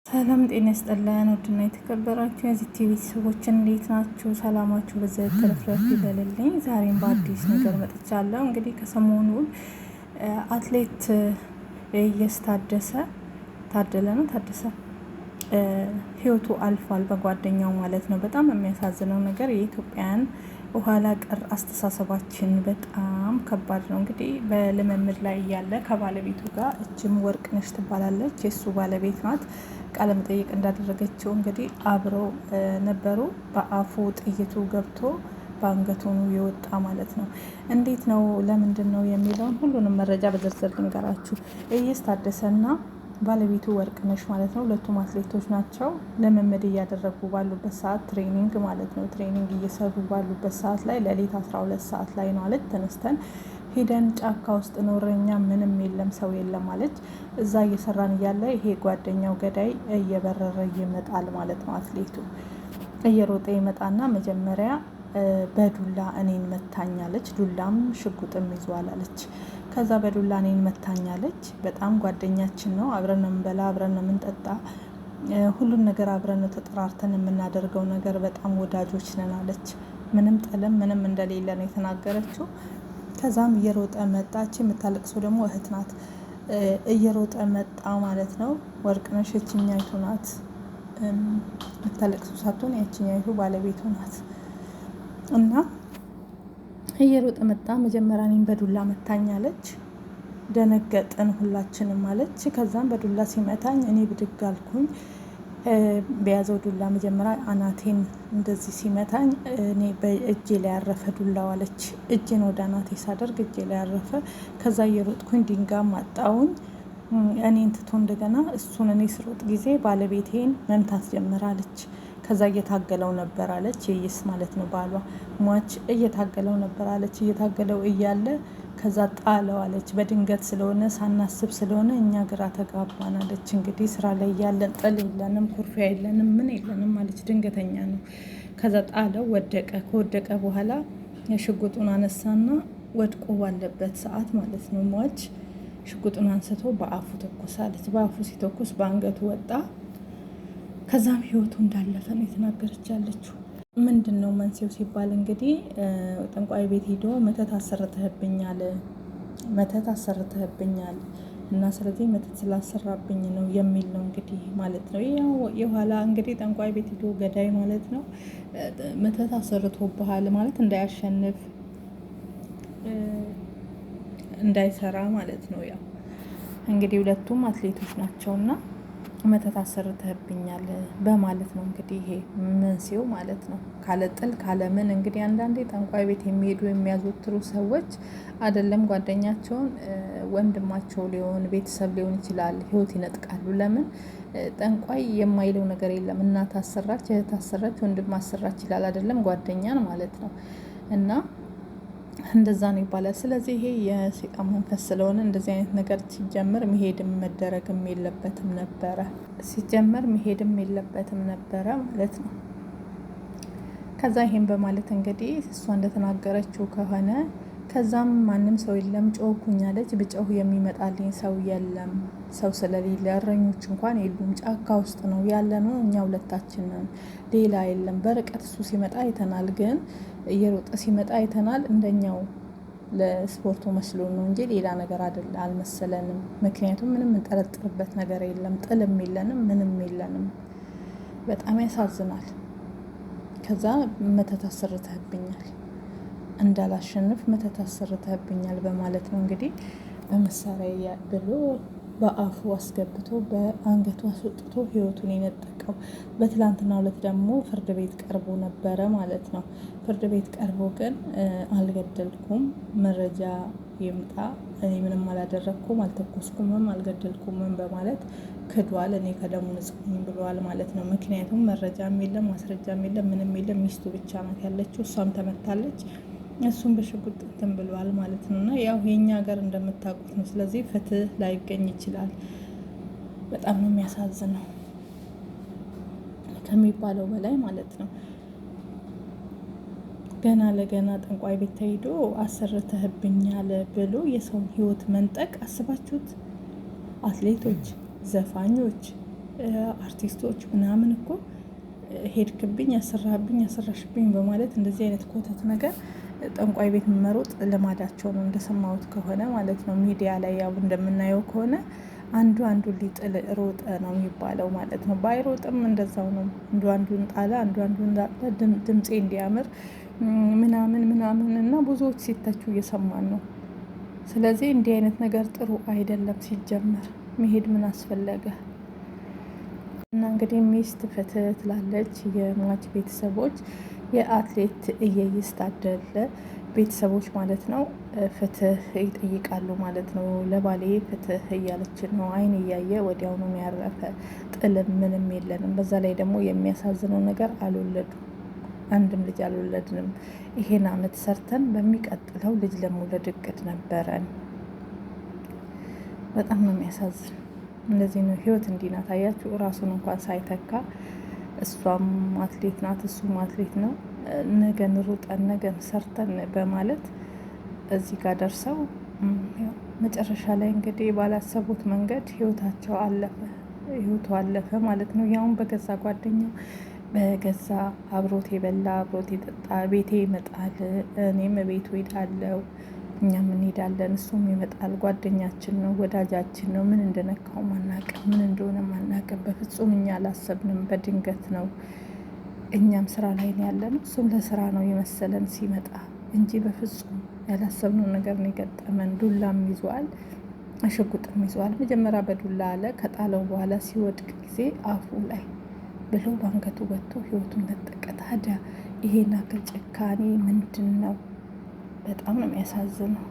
ሰላም ጤና ይስጥልን። ውድና የተከበራችሁ የዚህ ቲቪ ሰዎች እንዴት ናችሁ? ሰላማችሁ በዘት ተረፍረፍ ይበልልኝ። ዛሬም በአዲስ ነገር መጥቻለሁ። እንግዲህ ከሰሞኑ አትሌት ኢየስ ታደሰ ህይወቱ አልፏል፣ በጓደኛው ማለት ነው። በጣም የሚያሳዝነው ነገር የኢትዮጵያን ኋላ ቀር አስተሳሰባችን በጣም ከባድ ነው። እንግዲህ በልምምድ ላይ እያለ ከባለቤቱ ጋር እችም ወርቅነሽ ትባላለች፣ የእሱ ባለቤት ናት። ቃለ መጠይቅ እንዳደረገችው እንግዲህ አብረው ነበሩ። በአፉ ጥይቱ ገብቶ በአንገቱ የወጣ ማለት ነው። እንዴት ነው ለምንድን ነው የሚለውን ሁሉንም መረጃ በዝርዝር ልንገራችሁ። ኢየስ ታደሰና ባለቤቱ ወርቅነሽ ማለት ነው። ሁለቱም አትሌቶች ናቸው። ልምምድ እያደረጉ ባሉበት ሰዓት ትሬኒንግ ማለት ነው፣ ትሬኒንግ እየሰሩ ባሉበት ሰዓት ላይ ሌሊት 12 ሰዓት ላይ ነው አለች። ተነስተን ሄደን ጫካ ውስጥ ኖረኛ ምንም የለም ሰው የለም ማለች። እዛ እየሰራን እያለ ይሄ ጓደኛው ገዳይ እየበረረ ይመጣል ማለት ነው። አትሌቱ እየሮጠ ይመጣና መጀመሪያ በዱላ እኔን መታኛለች። ዱላም ሽጉጥም ይዟል አለች። ከዛ በዱላ እኔን መታኛለች። በጣም ጓደኛችን ነው፣ አብረን ነው የምንበላ፣ አብረን ነው የምንጠጣ፣ ሁሉን ነገር አብረን ነው ተጠራርተን የምናደርገው ነገር፣ በጣም ወዳጆች ነን አለች። ምንም ጠለም ምንም እንደሌለ ነው የተናገረችው። ከዛም እየሮጠ መጣች። የምታለቅሰው ደግሞ እህት ናት። እየሮጠ መጣ ማለት ነው። ወርቅነሽ የችኛይቱ ናት፣ የምታለቅሰው ሳትሆን የችኛይቱ ባለቤቱ ናት። እና እየሮጠ መጣ። መጀመሪያ እኔን በዱላ መታኛለች። ደነገጥን ሁላችንም አለች። ከዛም በዱላ ሲመታኝ እኔ ብድግ አልኩኝ። በያዘው ዱላ መጀመሪያ አናቴን እንደዚህ ሲመታኝ እኔ በእጄ ላይ ያረፈ ዱላው አለች። እጄን ወደ አናቴ ሳደርግ እጄ ላይ ያረፈ። ከዛ እየሮጥኩኝ ድንጋይ ማጣውኝ እኔን ትቶ እንደገና እሱን እኔ ስሮጥ ጊዜ ባለቤቴን መምታት ጀምራለች። ከዛ እየታገለው ነበር አለች። የይስ ማለት ነው ባሏ ሟች እየታገለው ነበር አለች። እየታገለው እያለ ከዛ ጣለው አለች። በድንገት ስለሆነ ሳናስብ ስለሆነ እኛ ግራ ተጋባን አለች። እንግዲህ ስራ ላይ እያለን ጥል የለንም፣ ኩርፊያ የለንም፣ ምን የለንም አለች። ድንገተኛ ነው። ከዛ ጣለው፣ ወደቀ። ከወደቀ በኋላ የሽጉጡን አነሳና ወድቆ ባለበት ሰዓት ማለት ነው ሟች ሽጉጡን አንስቶ በአፉ ተኮሰ አለች። በአፉ ሲተኩስ በአንገቱ ወጣ። ከዛም ህይወቱ እንዳለፈ ነው የተናገረች ያለችው። ምንድን ነው መንስኤው ሲባል እንግዲህ ጠንቋይ ቤት ሄዶ መተት አሰርተህብኛል እና ስለዚህ መተት ስላሰራብኝ ነው የሚል ነው እንግዲህ ማለት ነው። ያው የኋላ እንግዲህ ጠንቋይ ቤት ሄዶ ገዳይ ማለት ነው መተት አሰርቶብሃል ማለት እንዳያሸንፍ እንዳይሰራ ማለት ነው። ያው እንግዲህ ሁለቱም አትሌቶች ናቸውና መተት አሰርተህብኛል በማለት ነው እንግዲህ ይሄ መንስኤው ማለት ነው። ካለ ጥል ካለምን እንግዲህ አንዳንዴ ጠንቋይ ቤት የሚሄዱ የሚያዘወትሩ ሰዎች አይደለም ጓደኛቸውን ወንድማቸው ሊሆን ቤተሰብ ሊሆን ይችላል ህይወት ይነጥቃሉ። ለምን ጠንቋይ የማይለው ነገር የለም። እናት አሰራች፣ እህት አሰራች፣ ወንድም አሰራች ይላል አይደለም ጓደኛን ማለት ነው። እና እንደዛ ነው ይባላል። ስለዚህ ይሄ የሰይጣን መንፈስ ስለሆነ እንደዚህ አይነት ነገር ሲጀምር መሄድም መደረግም የለበትም ነበረ ማለት ነው። ከዛ ይሄን በማለት እንግዲህ እሷ እንደተናገረችው ከሆነ ከዛም ማንም ሰው የለም ጮኩኝ አለች። ብጮህ የሚመጣልኝ ሰው የለም፣ ሰው ስለሌለ እረኞች እንኳን የሉም፣ ጫካ ውስጥ ነው ያለ ነው እኛ ሁለታችን ነን፣ ሌላ የለም። በርቀት እሱ ሲመጣ አይተናል፣ ግን እየሮጠ ሲመጣ አይተናል። እንደኛው ለስፖርቱ መስሎ ነው እንጂ ሌላ ነገር አልመሰለንም። ምክንያቱም ምንም እንጠረጥርበት ነገር የለም፣ ጥልም የለንም፣ ምንም የለንም። በጣም ያሳዝናል። ከዛ መተት አሰርተህብኛል፣ እንዳላሸንፍ መተት አሰርተህብኛል በማለት ነው እንግዲህ በመሳሪያ ብሎ በአፉ አስገብቶ በአንገቱ አስወጥቶ ህይወቱን የነጠቀው። በትላንትና ዕለት ደግሞ ፍርድ ቤት ቀርቦ ነበረ ማለት ነው። ፍርድ ቤት ቀርቦ ግን አልገደልኩም፣ መረጃ ይምጣ፣ እኔ ምንም አላደረግኩም፣ አልተኮስኩምም፣ አልገደልኩምም በማለት ክዷል። እኔ ከደሙ ንጹህ ነኝ ብለዋል ማለት ነው። ምክንያቱም መረጃም የለም ማስረጃም የለም ምንም የለም። ሚስቱ ብቻ ናት ያለችው፣ እሷም ተመታለች፣ እሱም በሽጉጥ እንትን ብለዋል ማለት ነው። እና ያው የኛ ሀገር እንደምታውቁት ነው። ስለዚህ ፍትህ ላይገኝ ይችላል። በጣም ነው የሚያሳዝነው ከሚባለው በላይ ማለት ነው። ገና ለገና ጠንቋይ ቤት ተሄዶ አሰርተህብኛል ብሎ የሰውን ህይወት መንጠቅ አስባችሁት? አትሌቶች፣ ዘፋኞች፣ አርቲስቶች ምናምን እኮ ሄድክብኝ፣ ያሰራህብኝ፣ ያሰራሽብኝ በማለት እንደዚህ አይነት ኮተት ነገር ጠንቋይ ቤት መሮጥ ልማዳቸው ነው እንደሰማሁት ከሆነ ማለት ነው። ሚዲያ ላይ ያው እንደምናየው ከሆነ አንዱ አንዱን ሊጥል ሮጠ ነው የሚባለው ማለት ነው። ባይሮጥም እንደዛው ነው። አንዱ አንዱን ጣለ፣ አንዱ አንዱን ጣለ፣ ድምፄ እንዲያምር ምናምን ምናምን እና ብዙዎች ሲተቹ እየሰማን ነው። ስለዚህ እንዲህ አይነት ነገር ጥሩ አይደለም። ሲጀመር መሄድ ምን አስፈለገ? እና እንግዲህ ሚስት ፍትህ ትላለች። የሟች ቤተሰቦች የአትሌት እየይስ ታደለ ቤተሰቦች ማለት ነው ፍትህ ይጠይቃሉ ማለት ነው። ለባሌ ፍትህ እያለችን ነው። አይን እያየ ወዲያውኑ ያረፈ ጥልም ምንም የለንም። በዛ ላይ ደግሞ የሚያሳዝነው ነገር አልወለዱም፣ አንድም ልጅ አልወለድንም። ይሄን አመት ሰርተን በሚቀጥለው ልጅ ለመውለድ እቅድ ነበረን። በጣም ነው የሚያሳዝን። እንደዚህ ነው ህይወት። እንዲህ ናት። አያችሁ፣ እራሱን እንኳን ሳይተካ እሷም አትሌት ናት፣ እሱም አትሌት ነው። ነገን ሩጠን ነገን ሰርተን በማለት እዚህ ጋር ደርሰው መጨረሻ ላይ እንግዲህ ባላሰቡት መንገድ ህይወታቸው አለፈ፣ ህይወቱ አለፈ ማለት ነው። ያውን በገዛ ጓደኛው በገዛ አብሮት የበላ አብሮት የጠጣ ቤቴ ይመጣል፣ እኔም ቤቱ ሄዳለው፣ እኛም እንሄዳለን፣ እሱም ይመጣል። ጓደኛችን ነው፣ ወዳጃችን ነው። ምን እንደነካው ማናቅም፣ ምን እንደሆነ ማናቅም። በፍጹም እኛ አላሰብንም፣ በድንገት ነው። እኛም ስራ ላይ ነው ያለነው፣ እሱም ለስራ ነው የመሰለን ሲመጣ እንጂ በፍጹም ያላሰብነው ነገር ነው የገጠመን። ዱላም ይዟል፣ አሸጉጥም ይዟል። መጀመሪያ በዱላ አለ። ከጣለው በኋላ ሲወድቅ ጊዜ አፉ ላይ ብሎ በአንገቱ ወጥቶ ህይወቱን ነጠቀ። ታዲያ ይሄን አክል ጭካኔ ምንድን ነው? በጣም ነው የሚያሳዝነው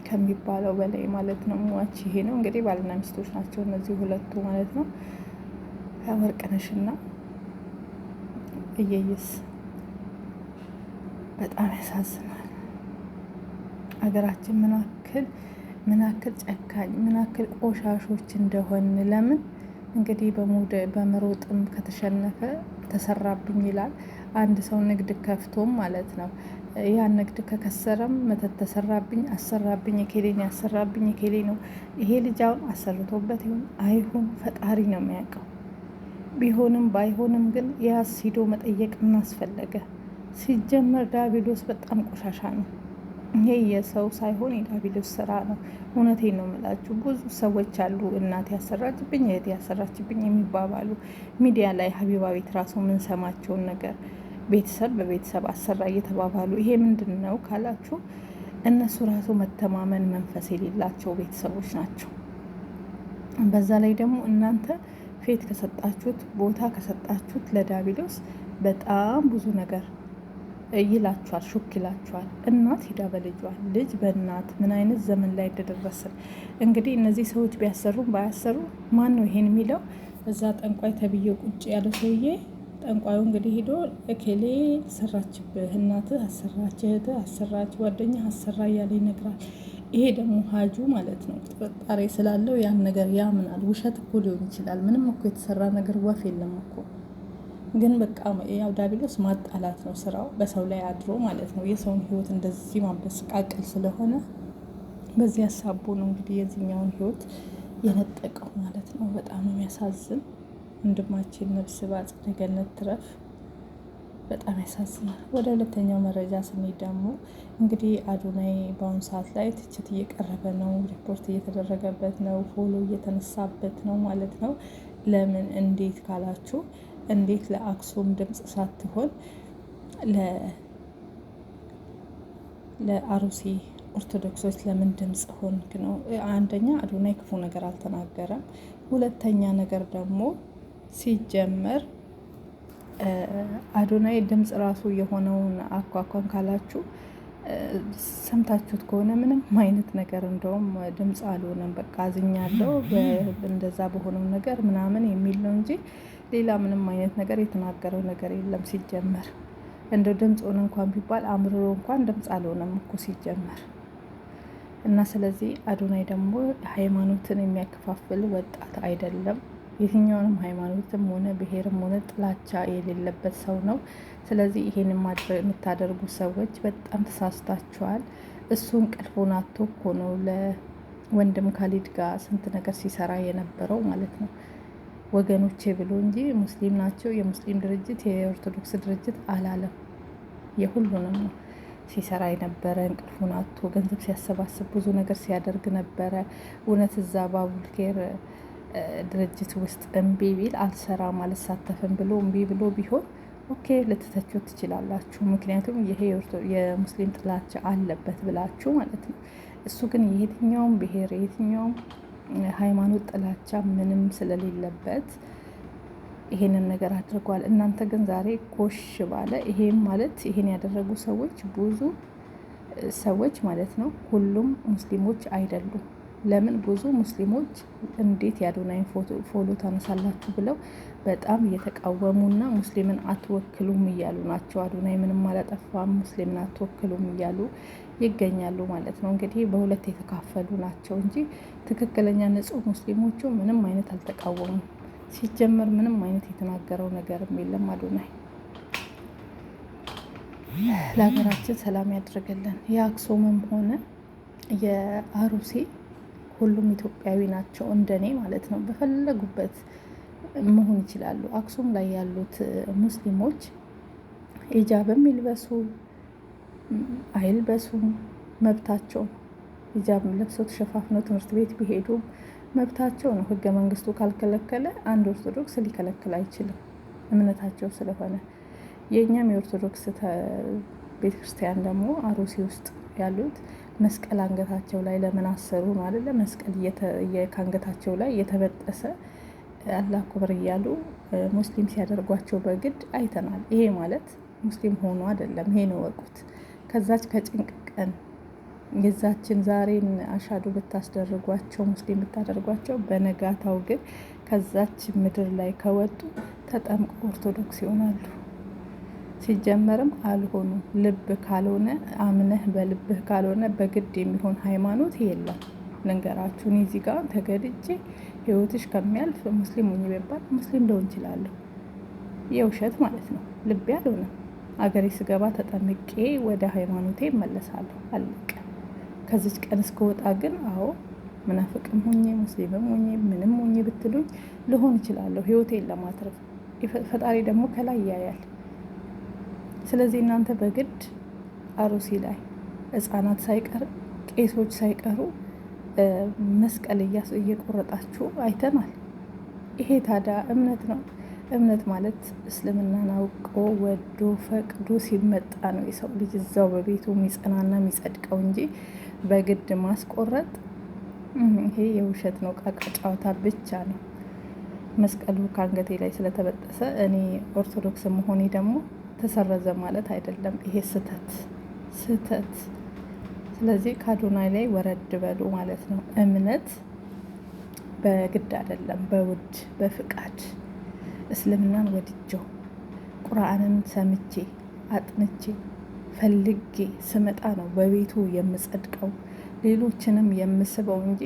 ከሚባለው በላይ ማለት ነው። ሟች ይሄ ነው እንግዲህ ባልና ሚስቶች ናቸው እነዚህ ሁለቱ ማለት ነው። ወርቅነሽና እየይስ በጣም ያሳዝናል። ሀገራችን ምን አክል ጨካኝ ምን አክል ቆሻሾች እንደሆን። ለምን እንግዲህ በመሮጥም ከተሸነፈ ተሰራብኝ ይላል። አንድ ሰው ንግድ ከፍቶም ማለት ነው ያን ንግድ ከከሰረም መተት ተሰራብኝ፣ አሰራብኝ፣ የኬሌን ያሰራብኝ የኬሌ ነው። ይሄ ልጅ አሁን አሰርቶበት ይሁን አይሁን ፈጣሪ ነው የሚያውቀው። ቢሆንም ባይሆንም ግን ያስ ሂዶ መጠየቅ እናስፈለገ። ሲጀመር ዳቢሎስ በጣም ቆሻሻ ነው። ይሄ የሰው ሳይሆን የዳቢሎስ ስራ ነው። እውነቴን ነው የምላችሁ። ብዙ ሰዎች አሉ እናት ያሰራችብኝ እህት ያሰራችብኝ የሚባባሉ ሚዲያ ላይ ሀቢባ ቤት ራሱ የምንሰማቸውን ነገር ቤተሰብ በቤተሰብ አሰራ እየተባባሉ ይሄ ምንድን ነው ካላችሁ እነሱ ራሱ መተማመን መንፈስ የሌላቸው ቤተሰቦች ናቸው። በዛ ላይ ደግሞ እናንተ ፌት ከሰጣችሁት ቦታ ከሰጣችሁት ለዳቢሎስ በጣም ብዙ ነገር ይላችኋል፣ ሹክ ይላችኋል። እናት ሂዳ በልጇል፣ ልጅ በእናት ምን አይነት ዘመን ላይ እንደደረስን እንግዲህ እነዚህ ሰዎች ቢያሰሩም ባያሰሩ ማን ነው ይሄን የሚለው? እዛ ጠንቋይ ተብዬው ቁጭ ያለው ሰውዬ ጠንቋዩ እንግዲህ ሂዶ እኬሌ ሰራችብህ፣ እናትህ አሰራች፣ እህትህ አሰራች፣ ጓደኛ አሰራ እያለ ይነግራል። ይሄ ደግሞ ሀጁ ማለት ነው ጥርጣሬ ስላለው ያን ነገር ያምናል። ውሸት እኮ ሊሆን ይችላል። ምንም እኮ የተሰራ ነገር ወፍ የለም እኮ። ግን በቃ ያው ዳቢሎስ ማጣላት ነው ስራው፣ በሰው ላይ አድሮ ማለት ነው። የሰውን ህይወት እንደዚህ ማበስቃቀል ስለሆነ በዚህ ሀሳቡ ነው እንግዲህ የዚህኛውን ህይወት የነጠቀው ማለት ነው። በጣም የሚያሳዝን ወንድማችን፣ ነፍስ በአጸደ ገነት ትረፍ። በጣም ያሳዝናል። ወደ ሁለተኛው መረጃ ስንሄድ ደግሞ እንግዲህ አዶናይ በአሁኑ ሰዓት ላይ ትችት እየቀረበ ነው፣ ሪፖርት እየተደረገበት ነው፣ ፎሎ እየተነሳበት ነው ማለት ነው። ለምን እንዴት ካላችሁ እንዴት ለአክሱም ድምፅ ሳትሆን ለአሩሲ ኦርቶዶክሶች ለምን ድምፅ ሆንክ ነው? አንደኛ አዶናይ ክፉ ነገር አልተናገረም። ሁለተኛ ነገር ደግሞ ሲጀመር አዶናይ ድምፅ ራሱ የሆነውን አኳኳን ካላችሁ ሰምታችሁት ከሆነ ምንም አይነት ነገር እንደውም ድምፅ አልሆነም። በቃ አዝኛለሁ እንደዛ በሆነው ነገር ምናምን የሚል ነው እንጂ ሌላ ምንም አይነት ነገር የተናገረው ነገር የለም። ሲጀመር እንደው ድምፅ ሆነ እንኳን ቢባል አምርሮ እንኳን ድምፅ አልሆነም እኮ ሲጀመር። እና ስለዚህ አዶናይ ደግሞ ሃይማኖትን የሚያከፋፍል ወጣት አይደለም። የትኛውንም ሃይማኖትም ሆነ ብሔርም ሆነ ጥላቻ የሌለበት ሰው ነው። ስለዚህ ይሄን የምታደርጉ ሰዎች በጣም ተሳስታችኋል። እሱ እንቅልፉን አጥቶ እኮ ነው ለወንድም ካሊድ ጋር ስንት ነገር ሲሰራ የነበረው ማለት ነው። ወገኖቼ ብሎ እንጂ ሙስሊም ናቸው የሙስሊም ድርጅት የኦርቶዶክስ ድርጅት አላለም። የሁሉንም ነው ሲሰራ የነበረ። እንቅልፉን አጥቶ ገንዘብ ሲያሰባስብ ብዙ ነገር ሲያደርግ ነበረ። እውነት እዛ ባቡልኬር ድርጅት ውስጥ እምቢ ቢል አልሰራም አልሳተፍም ብሎ እምቢ ብሎ ቢሆን ኦኬ ልትተቹት ትችላላችሁ። ምክንያቱም ይሄ የሙስሊም ጥላቻ አለበት ብላችሁ ማለት ነው። እሱ ግን የየትኛውም ብሔር የየትኛውም ሃይማኖት ጥላቻ ምንም ስለሌለበት ይሄንን ነገር አድርጓል። እናንተ ግን ዛሬ ኮሽ ባለ ይሄም ማለት ይሄን ያደረጉ ሰዎች ብዙ ሰዎች ማለት ነው፣ ሁሉም ሙስሊሞች አይደሉም። ለምን ብዙ ሙስሊሞች እንዴት የአዶናይን ፎሎ ታነሳላችሁ ብለው በጣም እየተቃወሙና ሙስሊምን አትወክሉም እያሉ ናቸው። አዶናይ ምንም አላጠፋም፣ ሙስሊምን አትወክሉም እያሉ ይገኛሉ ማለት ነው። እንግዲህ በሁለት የተካፈሉ ናቸው እንጂ ትክክለኛ ንጹህ ሙስሊሞቹ ምንም አይነት አልተቃወሙም። ሲጀመር ምንም አይነት የተናገረው ነገርም የለም። አዶናይ ለሀገራችን ሰላም ያድርግልን። የአክሱምም ሆነ የአሩሴ ሁሉም ኢትዮጵያዊ ናቸው፣ እንደኔ ማለት ነው። በፈለጉበት መሆን ይችላሉ። አክሱም ላይ ያሉት ሙስሊሞች ሂጃብም ይልበሱ አይልበሱም መብታቸው። ሂጃብ ለብሰው ተሸፋፍነው ትምህርት ቤት ቢሄዱም መብታቸው ነው። ህገ መንግስቱ ካልከለከለ አንድ ኦርቶዶክስ ሊከለክል አይችልም፣ እምነታቸው ስለሆነ። የእኛም የኦርቶዶክስ ቤተክርስቲያን ደግሞ አሩሲ ውስጥ ያሉት መስቀል አንገታቸው ላይ ለምን አሰሩ ነው አይደለ? መስቀል ከአንገታቸው ላይ እየተበጠሰ አላህ ኩብር እያሉ ሙስሊም ሲያደርጓቸው በግድ አይተናል። ይሄ ማለት ሙስሊም ሆኖ አይደለም። ይሄን እወቁት። ከዛች ከጭንቅ ቀን የዛችን ዛሬን አሻዱ ብታስደርጓቸው ሙስሊም ብታደርጓቸው በነጋታው ግን ከዛች ምድር ላይ ከወጡ ተጠምቀው ኦርቶዶክስ ይሆናሉ። ሲጀመርም አልሆኑ። ልብ ካልሆነ አምነህ በልብህ ካልሆነ በግድ የሚሆን ሃይማኖት የለም። ልንገራችሁ፣ እኔ እዚህ ጋር ተገድጄ ህይወትሽ ከሚያልፍ ሙስሊም ሆኜ ቢባል ሙስሊም ልሆን እችላለሁ። የውሸት ማለት ነው። ልቤ አልሆነም። አገሬ ስገባ ተጠምቄ ወደ ሃይማኖቴ እመለሳለሁ። አለቀ። ከዚች ቀን እስከወጣ ግን አዎ ምናፍቅም ሆኜ ሙስሊምም ሆኜ ምንም ሆኜ ብትሉኝ ልሆን እችላለሁ፣ ህይወቴን ለማትረፍ። ፈጣሪ ደግሞ ከላይ ያያል። ስለዚህ እናንተ በግድ አሩሲ ላይ ህጻናት ሳይቀር ቄሶች ሳይቀሩ መስቀል እየቆረጣችሁ አይተናል። ይሄ ታዲያ እምነት ነው? እምነት ማለት እስልምናን አውቆ ወዶ ፈቅዶ ሲመጣ ነው የሰው ልጅ እዛው በቤቱ የሚጸናና የሚጸድቀው እንጂ በግድ ማስቆረጥ ይሄ የውሸት ነው። ቃቃ ጨዋታ ብቻ ነው። መስቀሉ ከአንገቴ ላይ ስለተበጠሰ እኔ ኦርቶዶክስ መሆኔ ደግሞ ተሰረዘ ማለት አይደለም። ይሄ ስህተት። ስለዚህ ከአዶናይ ላይ ወረድ በሉ ማለት ነው። እምነት በግድ አይደለም፣ በውድ በፍቃድ እስልምናን ወድጀው ቁርአንን ሰምቼ አጥንቼ ፈልጌ ስመጣ ነው በቤቱ የምጸድቀው ሌሎችንም የምስበው እንጂ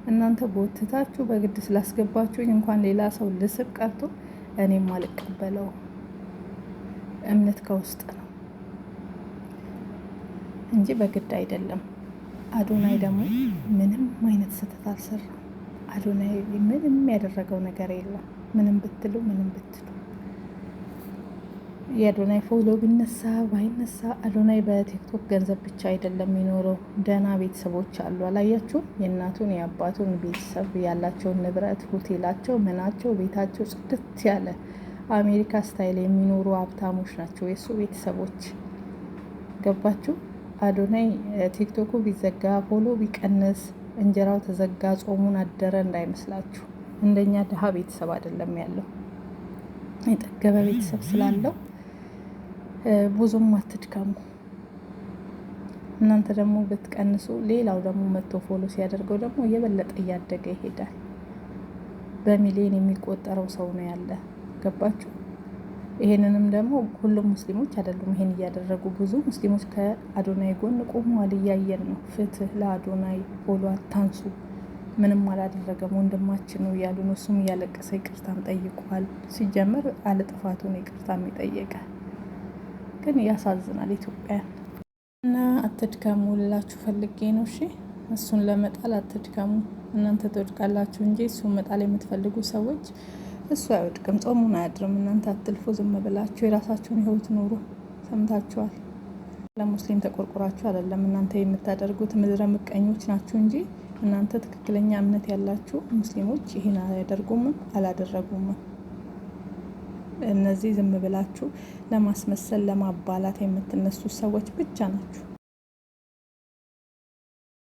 እናንተ ቦትታችሁ በግድ ስላስገባችሁኝ እንኳን ሌላ ሰው ልስብ ቀርቶ እኔም አልቀበለው። እምነት ከውስጥ ነው እንጂ በግድ አይደለም። አዶናይ ደግሞ ምንም አይነት ስህተት አልሰራም። አዶናይ ምንም ያደረገው ነገር የለም። ምንም ብትሉ የአዶናይ ፎሎ ቢነሳ ባይነሳ አዶናይ በቲክቶክ ገንዘብ ብቻ አይደለም የሚኖረው። ደህና ቤተሰቦች አሉ። አላያችሁም? የእናቱን የአባቱን ቤተሰብ ያላቸውን ንብረት፣ ሆቴላቸው፣ ምናቸው፣ ቤታቸው ጽድት ያለ አሜሪካ ስታይል የሚኖሩ ሀብታሞች ናቸው የእሱ ቤተሰቦች። ገባችሁ? አዶናይ ቲክቶኩ ቢዘጋ ፎሎ ቢቀንስ እንጀራው ተዘጋ ጾሙን አደረ እንዳይመስላችሁ። እንደኛ ድሀ ቤተሰብ አይደለም ያለው፣ የጠገበ ቤተሰብ ስላለው ብዙም አትድከሙ። እናንተ ደግሞ ብትቀንሱ ሌላው ደግሞ መጥቶ ፎሎ ሲያደርገው ደግሞ የበለጠ እያደገ ይሄዳል። በሚሊዮን የሚቆጠረው ሰው ነው ያለ። ገባችሁ? ይሄንንም ደግሞ ሁሉም ሙስሊሞች አይደሉም ይሄን እያደረጉ። ብዙ ሙስሊሞች ከአዶናይ ጎን ቆመዋል፣ እያየን ነው። ፍትህ ለአዶናይ፣ ፎሎ አታንሱ፣ ምንም አላደረገም ወንድማችን ነው እያሉ ነው። እሱም እያለቀሰ ይቅርታም ጠይቋል። ሲጀመር አለጥፋቱን ይቅርታ የሚጠየቀ ግን ያሳዝናል ኢትዮጵያን። እና አትድከሙ ልላችሁ ፈልጌ ነው። እሺ እሱን ለመጣል አትድከሙ። እናንተ ትወድቃላችሁ እንጂ እሱን መጣል የምትፈልጉ ሰዎች እሱ አይወድቅም፣ ጾሙን አያድርም። እናንተ አትልፉ፣ ዝም ብላችሁ የራሳችሁን ህይወት ኑሩ። ሰምታችኋል። ለሙስሊም ተቆርቁራችሁ አይደለም እናንተ የምታደርጉት፣ ምድረ ምቀኞች ናችሁ እንጂ እናንተ ትክክለኛ እምነት ያላችሁ ሙስሊሞች ይህን አያደርጉም፣ አላደረጉም። እነዚህ ዝም ብላችሁ ለማስመሰል ለማባላት የምትነሱ ሰዎች ብቻ ናችሁ።